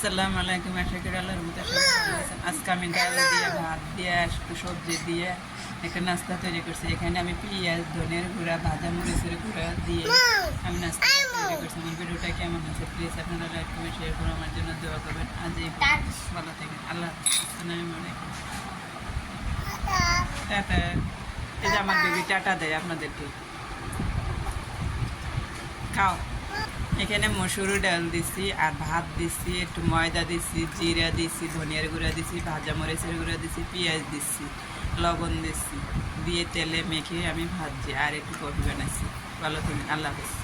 আসসালামু আলাইকুম। আশা করি আল্লাহর রহমতে সবাই ভালো আছেন। আজকে আমি ডাল দিয়ে ভাত দিয়ে একটু সবজি দিয়ে একটা নাস্তা তৈরি করছি। এখানে আমি পেঁয়াজ ধনের গুঁড়া ভাজা মরিচের গুঁড়া দিয়ে আমি নাস্তা তৈরি করছি। আমার ভিডিওটা কেমন আছে প্লিজ আপনারা লাইক কমেন্ট শেয়ার করে আমার জন্য দোয়া করবেন। আজ এই ভালো থাকেন। আল্লাহ হাফেজ। আসসালামু আলাইকুম। টাটা। এই যে আমার বেবি টাটা দেয় আপনাদেরকে। খাও। এখানে মসুর ডাল দিছি আর ভাত দিছি, একটু ময়দা দিছি, জিরা দিছি, ধনিয়ার গুঁড়া দিছি, ভাজা মরিচের গুঁড়া দিছি, পেঁয়াজ দিছি, লবণ দিছি, দিয়ে তেলে মেখে আমি ভাজছি আর একটু কফি বানাইছি। ভালো থাকবেন। আল্লাহ হাফেজ।